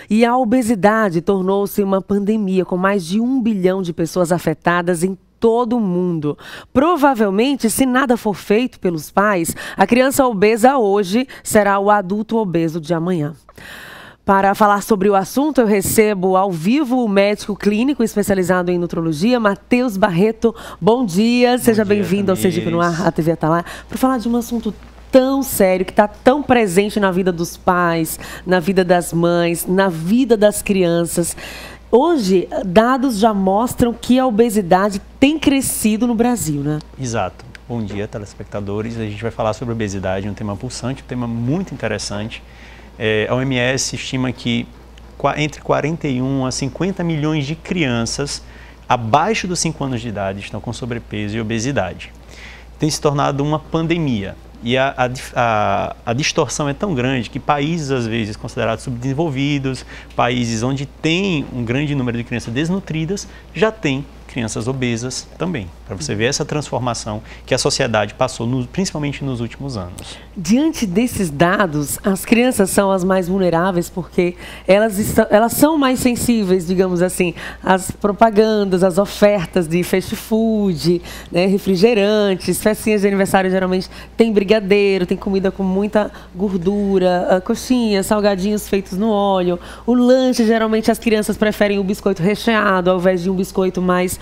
E a obesidade tornou-se uma pandemia com mais de 1 bilhão de pessoas afetadas em todo o mundo. Provavelmente, se nada for feito pelos pais, a criança obesa hoje será o adulto obeso de amanhã. Para falar sobre o assunto, eu recebo ao vivo o médico clínico especializado em nutrologia, Matheus Barreto. Bom dia, seja bem-vindo ao Sergipe no Ar, a TV Atalaya, para falar de um assunto tão sério, que está tão presente na vida dos pais, na vida das mães, na vida das crianças. Hoje, dados já mostram que a obesidade tem crescido no Brasil, né? Exato. Bom dia, telespectadores. A gente vai falar sobre obesidade, um tema pulsante, um tema muito interessante. A OMS estima que entre 41 a 50 milhões de crianças abaixo dos 5 anos de idade estão com sobrepeso e obesidade. Tem se tornado uma pandemia. E a distorção é tão grande que países, às vezes, considerados subdesenvolvidos, países onde tem um grande número de crianças desnutridas, já tem crianças obesas também. Para você ver essa transformação que a sociedade passou, principalmente nos últimos anos. Diante desses dados, as crianças são as mais vulneráveis porque elas são mais sensíveis, digamos assim, às propagandas, às ofertas de fast food, né, refrigerantes, festinhas de aniversário geralmente tem brigadeiro, tem comida com muita gordura, coxinhas, salgadinhos feitos no óleo. O lanche, geralmente as crianças preferem o biscoito recheado ao invés de um biscoito mais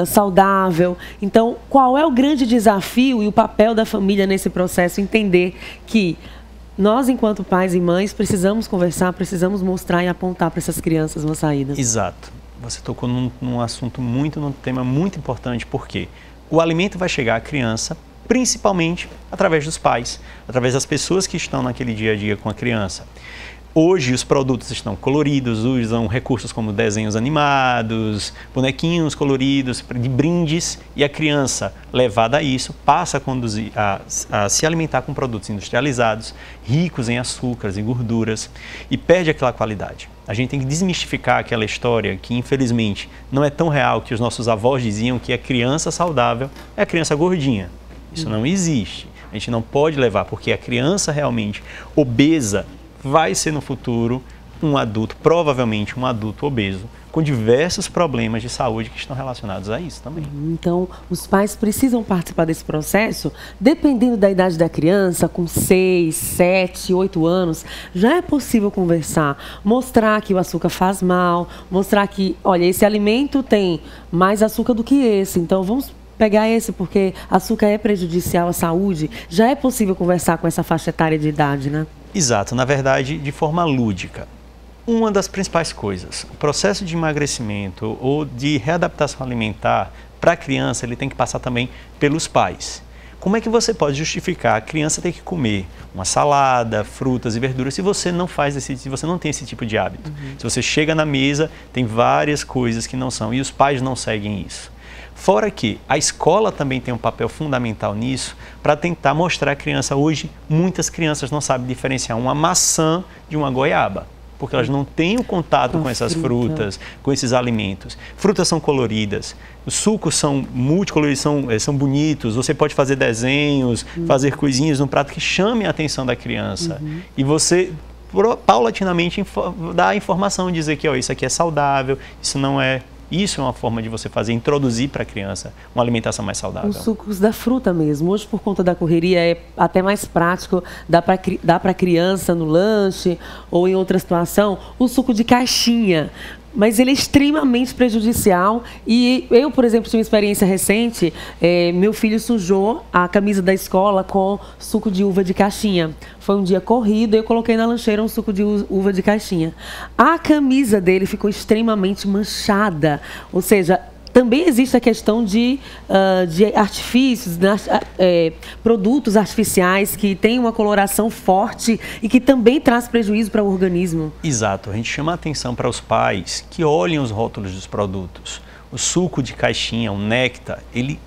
saudável. Então, qual é o grande desafio e o papel da família nesse processo? Entender que nós, enquanto pais e mães, precisamos conversar, precisamos mostrar e apontar para essas crianças uma saída. Exato. Você tocou num tema muito importante, porque o alimento vai chegar à criança principalmente através dos pais, através das pessoas que estão naquele dia a dia com a criança. Hoje os produtos estão coloridos, usam recursos como desenhos animados, bonequinhos coloridos, de brindes, e a criança, levada a isso, passa a se alimentar com produtos industrializados, ricos em açúcares e gorduras, e perde aquela qualidade. A gente tem que desmistificar aquela história que, infelizmente, não é tão real, que os nossos avós diziam que a criança saudável é a criança gordinha. Isso não existe. A gente não pode levar, porque a criança realmente obesa vai ser no futuro um adulto, provavelmente um adulto obeso, com diversos problemas de saúde que estão relacionados a isso também. Então, os pais precisam participar desse processo, dependendo da idade da criança, com 6, 7, 8 anos, já é possível conversar, mostrar que o açúcar faz mal, mostrar que, olha, esse alimento tem mais açúcar do que esse, então vamos pegar esse porque açúcar é prejudicial à saúde. Já é possível conversar com essa faixa etária de idade, né? Exato, na verdade, de forma lúdica. Uma das principais coisas, o processo de emagrecimento ou de readaptação alimentar para a criança, ele tem que passar também pelos pais. Como é que você pode justificar a criança ter que comer uma salada, frutas e verduras se você não se você não tem esse tipo de hábito? Se você chega na mesa, tem várias coisas que não são e os pais não seguem isso. Fora que a escola também tem um papel fundamental nisso para tentar mostrar à criança. Hoje, muitas crianças não sabem diferenciar uma maçã de uma goiaba, porque elas não têm o contato com essas frutas, com esses alimentos. Frutas são coloridas, os sucos são multicoloridos, são bonitos, você pode fazer desenhos, fazer coisinhas no prato que chamem a atenção da criança. E você paulatinamente dá a informação, dizer que ó, isso aqui é saudável, isso não é. Isso é uma forma de você introduzir para a criança uma alimentação mais saudável. Os sucos da fruta mesmo. Hoje, por conta da correria, é até mais prático, dá para a criança no lanche ou em outra situação, o suco de caixinha. Mas ele é extremamente prejudicial e eu, por exemplo, tive uma experiência recente, meu filho sujou a camisa da escola com suco de uva de caixinha. Foi um dia corrido e eu coloquei na lancheira um suco de uva de caixinha. A camisa dele ficou extremamente manchada, ou seja, também existe a questão de artifícios, produtos artificiais que têm uma coloração forte e que também traz prejuízo para o organismo. Exato. A gente chama a atenção para os pais que olhem os rótulos dos produtos. O suco de caixinha, o néctar,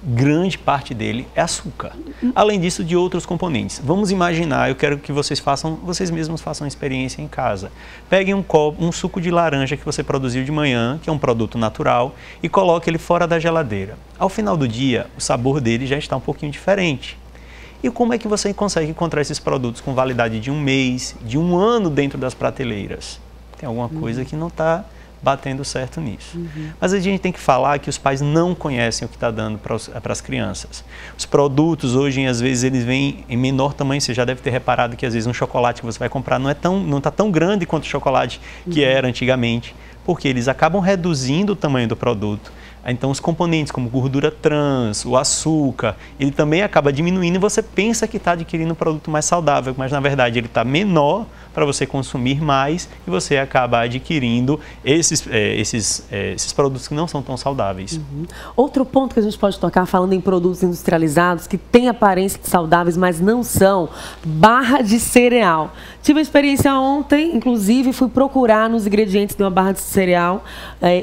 grande parte dele é açúcar. Além disso, de outros componentes. Vamos imaginar, eu quero que vocês mesmos façam experiência em casa. Peguem um suco de laranja que você produziu de manhã, que é um produto natural, e coloque ele fora da geladeira. Ao final do dia, o sabor dele já está um pouquinho diferente. E como é que você consegue encontrar esses produtos com validade de 1 mês, de 1 ano dentro das prateleiras? Tem alguma coisa que não está batendo certo nisso. Mas a gente tem que falar que os pais não conhecem o que está dando para as crianças. Os produtos hoje, às vezes, eles vêm em menor tamanho. Você já deve ter reparado que, às vezes, um chocolate que você vai comprar não está tão grande quanto o chocolate que era antigamente, porque eles acabam reduzindo o tamanho do produto. Então, os componentes como gordura trans, o açúcar, ele também acaba diminuindo e você pensa que está adquirindo um produto mais saudável, mas, na verdade, ele está menor para você consumir mais e você acaba adquirindo esses produtos que não são tão saudáveis. Outro ponto que a gente pode tocar, falando em produtos industrializados, que têm aparência de saudáveis, mas não são, barra de cereal. Tive a experiência ontem, inclusive, fui procurar nos ingredientes de uma barra de cereal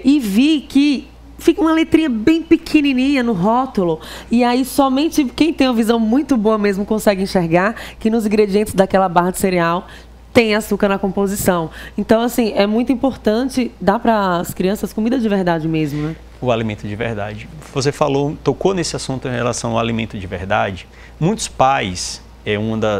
e vi que fica uma letrinha bem pequenininha no rótulo e aí somente quem tem uma visão muito boa mesmo consegue enxergar que nos ingredientes daquela barra de cereal tem açúcar na composição. Então, assim, é muito importante dar para as crianças comida de verdade mesmo, né? O alimento de verdade. Você tocou nesse assunto em relação ao alimento de verdade. Muitos pais,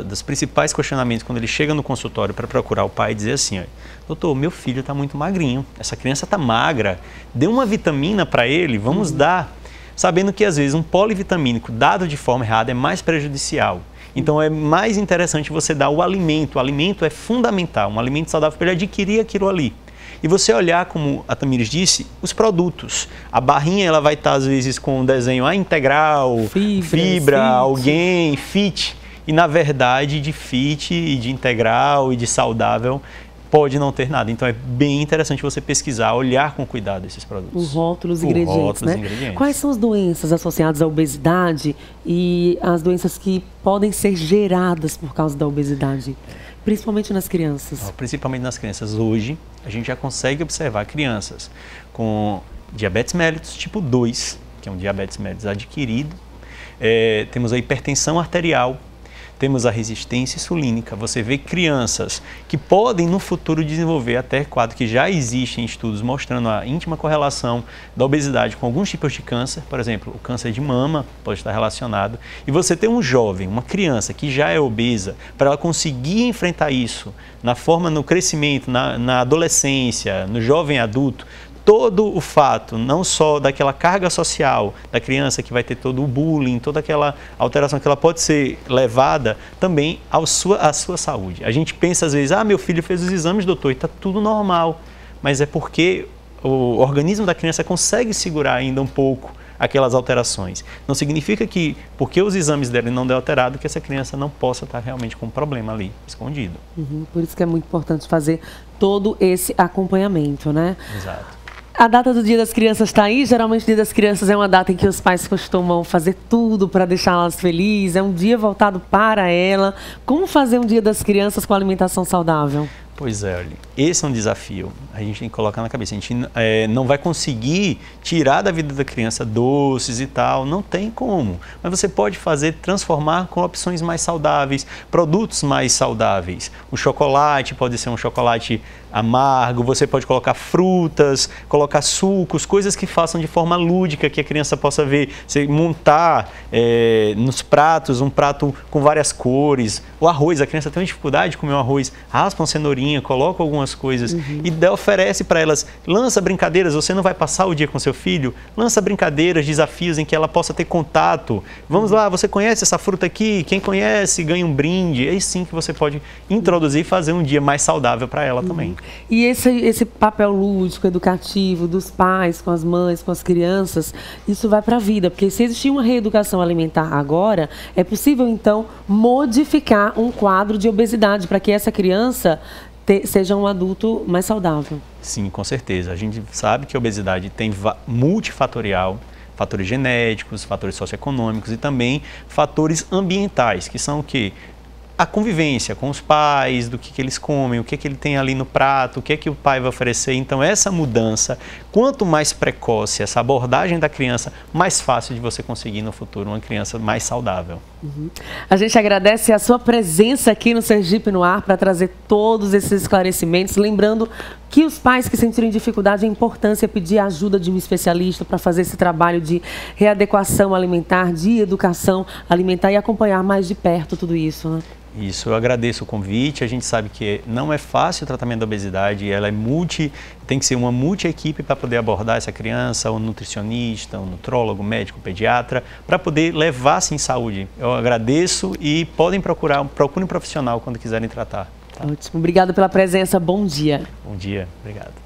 dos principais questionamentos quando ele chega no consultório para procurar o pai, dizer assim, doutor, meu filho está muito magrinho, essa criança está magra, dê uma vitamina para ele, vamos dar, sabendo que às vezes um polivitamínico dado de forma errada é mais prejudicial. Então é mais interessante você dar o alimento é fundamental, um alimento saudável para ele adquirir aquilo ali. E você olhar, como a Tamires disse, os produtos. A barrinha ela vai estar às vezes com um desenho integral, fibra, alguém, fit. E na verdade de fit e de integral e de saudável pode não ter nada. Então é bem interessante você pesquisar, olhar com cuidado esses produtos. Os rótulos e ingredientes, né? Quais são as doenças associadas à obesidade e as doenças que podem ser geradas por causa da obesidade? Principalmente nas crianças. Principalmente nas crianças. Hoje, a gente já consegue observar crianças com diabetes mellitus tipo 2, que é um diabetes mellitus adquirido. Temos a hipertensão arterial. Temos a resistência insulínica. Você vê crianças que podem no futuro desenvolver até quadro que já existem estudos mostrando a íntima correlação da obesidade com alguns tipos de câncer. Por exemplo, o câncer de mama pode estar relacionado. E você tem um jovem, uma criança que já é obesa, para ela conseguir enfrentar isso no crescimento, na adolescência, no jovem adulto, todo o fato, não só daquela carga social da criança que vai ter todo o bullying, toda aquela alteração que ela pode ser levada também à sua saúde. A gente pensa às vezes, meu filho fez os exames, doutor, e está tudo normal. Mas é porque o organismo da criança consegue segurar ainda um pouco aquelas alterações. Não significa que, porque os exames dela não deu alterado, que essa criança não possa estar realmente com um problema ali, escondido. Por isso que é muito importante fazer todo esse acompanhamento, né? Exato. A data do Dia das Crianças está aí. Geralmente o Dia das Crianças é uma data em que os pais costumam fazer tudo para deixá-las felizes. É um dia voltado para ela. Como fazer um Dia das Crianças com alimentação saudável? Pois é, olha, esse é um desafio. A gente tem que colocar na cabeça. A gente não vai conseguir tirar da vida da criança doces e tal, não tem como. Mas você pode transformar com opções mais saudáveis, produtos mais saudáveis. O chocolate pode ser um chocolate amargo, você pode colocar frutas, colocar sucos, coisas que façam de forma lúdica, que a criança possa ver. Você montar nos pratos, um prato com várias cores. O arroz, a criança tem uma dificuldade de comer um arroz, raspa uma cenourinha, coloca algumas coisas e oferece para elas, lança brincadeiras. Você não vai passar o dia com seu filho, lança brincadeiras, desafios em que ela possa ter contato. Vamos lá, você conhece essa fruta aqui? Quem conhece ganha um brinde. É aí sim que você pode introduzir e fazer um dia mais saudável para ela também. E esse papel lúdico, educativo dos pais com as mães, com as crianças, isso vai para a vida, porque se existir uma reeducação alimentar agora, é possível então modificar um quadro de obesidade para que essa criança seja um adulto mais saudável. Sim, com certeza. A gente sabe que a obesidade tem multifatorial, fatores genéticos, fatores socioeconômicos e também fatores ambientais, que são o quê? A convivência com os pais, do que eles comem, o que ele tem ali no prato, o que o pai vai oferecer. Então, essa mudança, quanto mais precoce essa abordagem da criança, mais fácil de você conseguir no futuro uma criança mais saudável. A gente agradece a sua presença aqui no Sergipe no Ar para trazer todos esses esclarecimentos, lembrando que os pais que sentirem dificuldade, a importância é pedir a ajuda de um especialista para fazer esse trabalho de readequação alimentar, de educação alimentar e acompanhar mais de perto tudo isso, né? Isso, eu agradeço o convite. A gente sabe que não é fácil o tratamento da obesidade, ela é tem que ser uma multi-equipe para poder abordar essa criança, um nutricionista, um nutrólogo, médico, pediatra, para poder levar sim saúde. Eu agradeço e procurem um profissional quando quiserem tratar. Tá? Ótimo, obrigado pela presença, bom dia. Bom dia, obrigado.